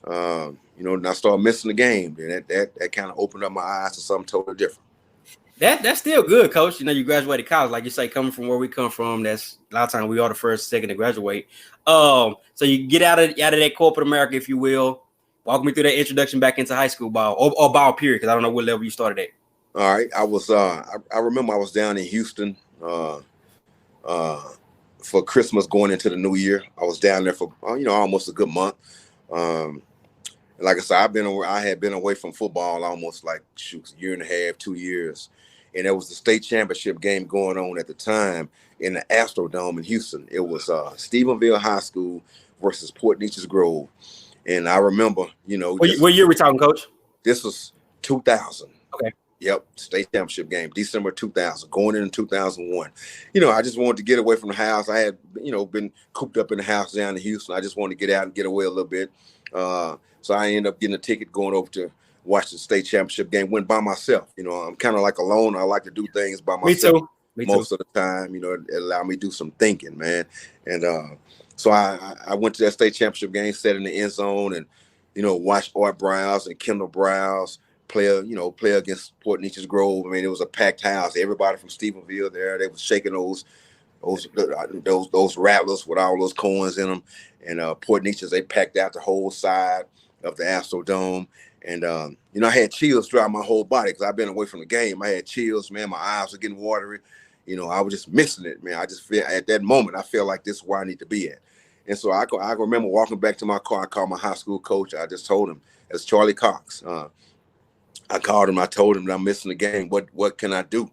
And I started missing the game. And that kind of opened up my eyes to something totally different. That's still good, Coach. You graduated college, like you say, coming from where we come from. That's a lot of times we are the first, second to graduate. So you get out of that corporate America, if you will. Walk me through that introduction back into high school ball or ball period, because I don't know what level you started at. All right, I was. I remember I was down in Houston for Christmas, going into the new year. I was down there for almost a good month. Like I said, I had been away from football almost like a year and a half, 2 years. And there was the state championship game going on at the time in the Astrodome in Houston. It was Stephenville High School versus Port Neches Grove. And I remember, what year we talking, Coach? This was 2000. Okay. Yep, state championship game, December 2000, going into 2001. I just wanted to get away from the house. I had, been cooped up in the house down in Houston. I just wanted to get out and get away a little bit. So I ended up getting a ticket going over to watch the state championship game. Went by myself. I'm kind of like alone. I like to do things by myself. Me too. Most of the time. It allowed me to do some thinking, man. And so I went to that state championship game, sat in the end zone, and watched Art Browse and Kendall Browse play against Port Neches Grove. I mean, it was a packed house. Everybody from Stephenville there. They was shaking those rattlers with all those coins in them. And Port Neches, they packed out the whole side of the Astrodome. And, I had chills throughout my whole body because I've been away from the game. I had chills, man. My eyes were getting watery. I was just missing it, man. I just feel at that moment, I feel like this is where I need to be at. And so I remember walking back to my car. I called my high school coach. I just told him, it's Charlie Cox. I called him. I told him that I'm missing the game. What can I do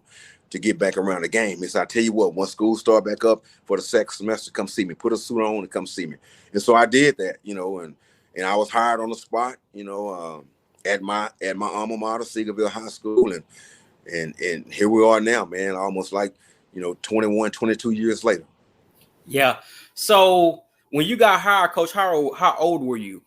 to get back around the game? He said, I tell you what, once school start back up for the second semester, come see me. Put a suit on and come see me. And so I did that, and I was hired on the spot, at my alma mater, Seagerville High School. And here we are now, man, almost like, 21, 22 years later. Yeah. So when you got hired, Coach, how old were you?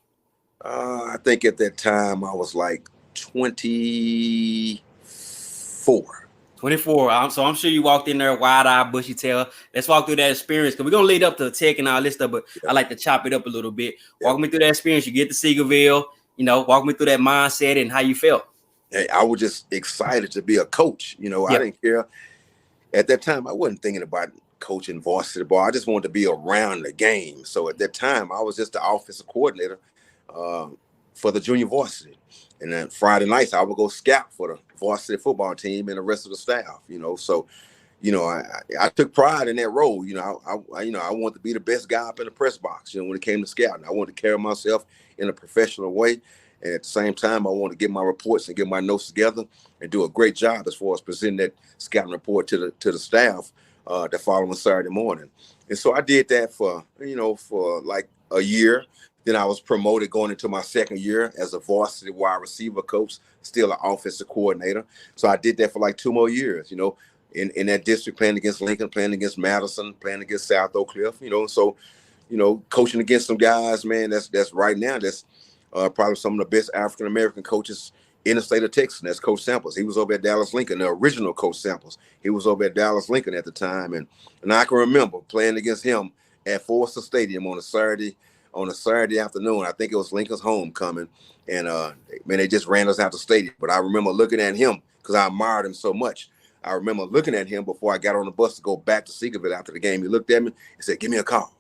I think at that time I was like 24. 24. So I'm sure you walked in there wide-eyed, bushy tail. Let's walk through that experience because we're going to lead up to the tech and all this stuff, but I like to chop it up a little bit. Walk me through that experience. You get to Seagerville, walk me through that mindset and how you felt. Hey, I was just excited to be a coach. I didn't care. At that time, I wasn't thinking about coaching varsity ball. I just wanted to be around the game. So at that time, I was just the offensive coordinator for the junior varsity. And then Friday nights, I would go scout for the varsity football team and the rest of the staff, So, I took pride in that role. I wanted to be the best guy up in the press box, when it came to scouting. I wanted to carry myself in a professional way. And at the same time, I wanted to get my reports and get my notes together and do a great job as far as presenting that scouting report to the staff the following Saturday morning. And so I did that for like a year. Then I was promoted going into my second year as a varsity wide receiver coach, still an offensive coordinator. So I did that for like 2 more years, in that district, playing against Lincoln, playing against Madison, playing against South Oak Cliff, So, coaching against some guys, man, that's right now, that's probably some of the best African-American coaches in the state of Texas. And that's Coach Samples. He was over at Dallas Lincoln, the original Coach Samples. He was over at Dallas Lincoln at the time. And I can remember playing against him at Forster Stadium on a Saturday afternoon. I think it was Lincoln's homecoming. And, man, they just ran us out the stadium. But I remember looking at him because I admired him so much. I remember looking at him before I got on the bus to go back to Seagerville after the game. He looked at me and said, give me a call.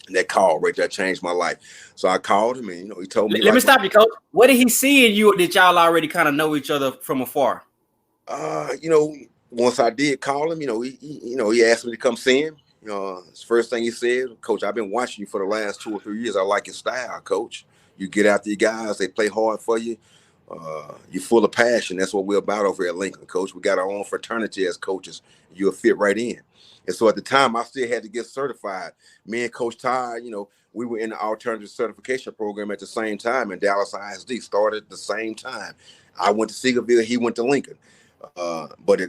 And that call right there changed my life. So I called him and, he told me. Let me stop you, Coach. What did he see in you, or did y'all already kind of know each other from afar? Once I did call him, he asked me to come see him. His first thing he said, Coach, I've been watching you for the last 2 or 3 years. I like your style, Coach. You get after your guys. They play hard for you. You're full of passion. That's what we're about over at Lincoln, Coach. We got our own fraternity as coaches. You'll fit right in. And so at the time, I still had to get certified. Me and Coach Todd, we were in the alternative certification program at the same time, and Dallas ISD started at the same time. I went to Seagerville. He went to Lincoln. But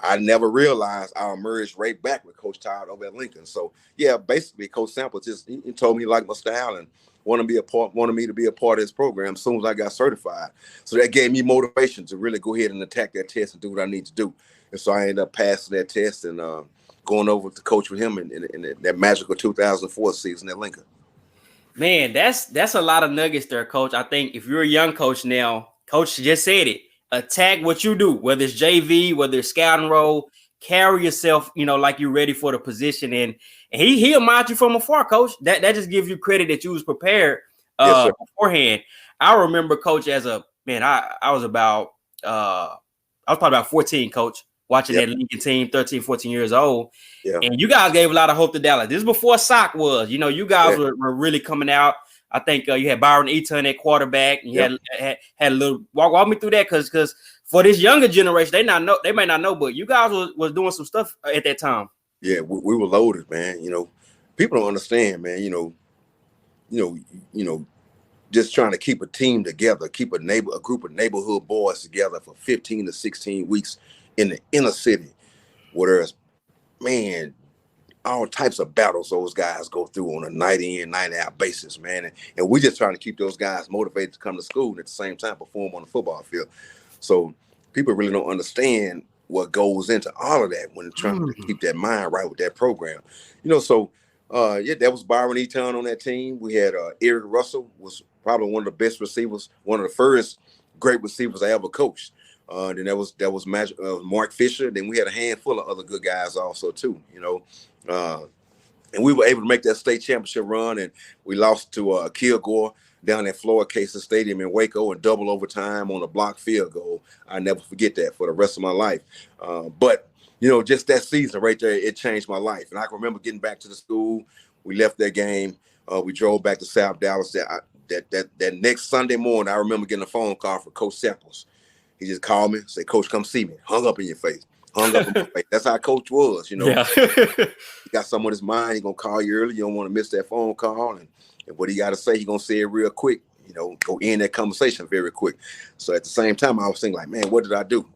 I never realized I emerged right back with Coach Todd over at Lincoln. So, yeah, basically, Coach Sample he told me he liked my style and wanted me to be a part of his program as soon as I got certified. So that gave me motivation to really go ahead and attack that test and do what I need to do. And so I ended up passing that test and going over to coach with him in that magical 2004 season at Lincoln. Man, that's a lot of nuggets there, coach. I think if you're a young coach now, coach just said it. Attack what you do, whether it's JV, whether it's scouting role, carry yourself, like you're ready for the position. And he'll mind you from afar, coach. That just gives you credit that you was prepared Yes, sir. beforehand. I remember, coach, as a man, I was probably about 14, coach, watching Yep. that Lincoln team, 13, 14 years old. Yeah. And you guys gave a lot of hope to Dallas. This is before SOC was. You guys Yeah. were really coming out. I think you had Byron Eaton at quarterback. And you had a little walk me through that because for this younger generation, they may not know, but you guys was doing some stuff at that time. Yeah, we were loaded, man. People don't understand, man. Just trying to keep a team together, keep a group of neighborhood boys together for 15 to 16 weeks in the inner city, where there's, man, all types of battles those guys go through on a night in, night out basis, man. And we just trying to keep those guys motivated to come to school and at the same time perform on the football field. So people really don't understand what goes into all of that when trying to keep that mind right with that program. That was Byron Eaton on that team. We had Eric Russell, was probably one of the best receivers, one of the first great receivers I ever coached. Then that was Mark Fisher. Then we had a handful of other good guys also too. And we were able to make that state championship run, and we lost to Kilgore down at Floyd Casey Stadium in Waco in double overtime on a blocked field goal. I never forget that for the rest of my life. But just that season right there, it changed my life. And I can remember getting back to the school. We left that game. We drove back to South Dallas. That next Sunday morning, I remember getting a phone call from Coach Samples. He just called me, said, "Coach, come see me." Hung up in your face. That's how Coach was, Yeah. He got something on his mind. He gonna call you early. You don't want to miss that phone call. And what he got to say, he gonna say it real quick. Go end that conversation very quick. So at the same time, I was thinking like, man, what did I do?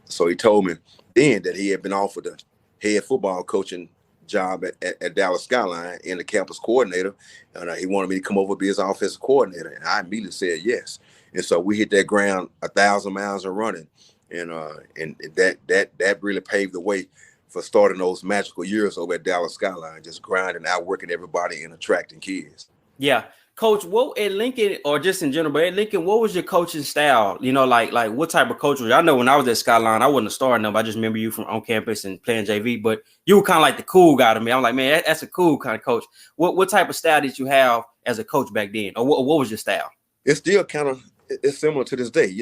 So he told me then that he had been offered the head football coaching job at Dallas Skyline and the campus coordinator. And he wanted me to come over and be his offensive coordinator. And I immediately said yes. And so we hit that ground 1,000 miles of running. And that really paved the way for starting those magical years over at Dallas Skyline, just grinding, outworking everybody and attracting kids. Yeah. Coach, what at Lincoln, or just in general, but at Lincoln, what was your coaching style? Like what type of coach was you? I know when I was at Skyline, I wasn't a star enough. I just remember you from on campus and playing JV, but you were kind of like the cool guy to me. I'm like, man, that's a cool kind of coach. What type of style did you have as a coach back then? Or what was your style? It's still it's similar to this day.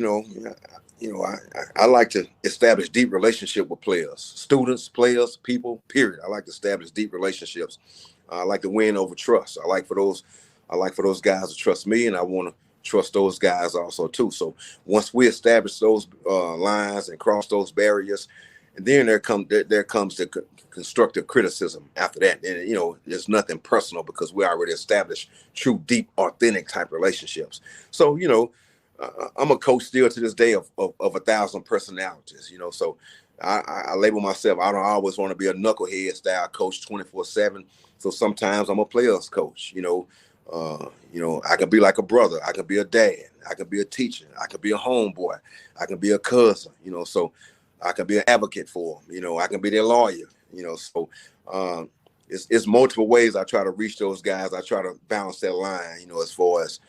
I like to establish deep relationship with players, students, players, people, period. I like to establish deep relationships. I like to win over trust. I like for those guys to trust me, and I want to trust those guys also too. So once we establish those lines and cross those barriers, and then there comes the constructive criticism after that. And there's nothing personal because we already established true, deep, authentic type relationships. So I'm a coach still to this day of 1,000 personalities. So I label myself. I don't always want to be a knucklehead style coach 24/7. So sometimes I'm a players coach. I can be like a brother. I can be a dad. I can be a teacher. I can be a homeboy. I can be a cousin. So I can be an advocate for them. I can be their lawyer. So it's multiple ways I try to reach those guys. I try to balance that line. As far as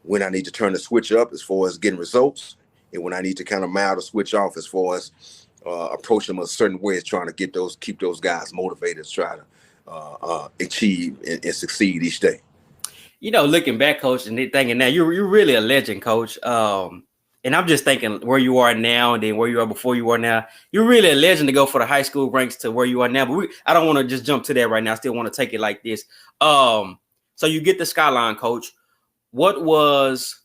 when I need to turn the switch up, as far as getting results, and when I need to kind of mild the switch off, as far as approach them a certain way, is trying to keep those guys motivated to try to achieve and succeed each day. Looking back, coach, and thinking now, you're really a legend, coach. And I'm just thinking where you are now and then where you are before you are now. You're really a legend to go for the high school ranks to where you are now. But I don't want to just jump to that right now. I still want to take it like this. So you get the Skyline, coach. What was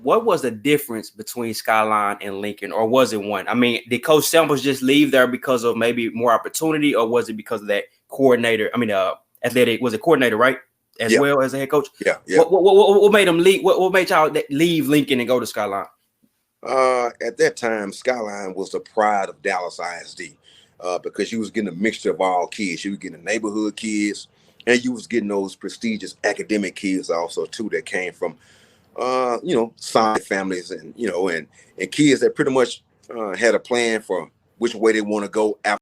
the difference between Skyline and Lincoln, or was it one? I mean, did Coach Samples just leave there because of maybe more opportunity, or was it because of that coordinator? I mean, athletic, was it coordinator, right? As well as a head coach? Yeah. What made them leave? What made y'all leave Lincoln and go to Skyline? At that time, Skyline was the pride of Dallas ISD because you was getting a mixture of all kids. You were getting the neighborhood kids, and you was getting those prestigious academic kids also too that came from solid families and and kids that pretty much had a plan for which way they want to go after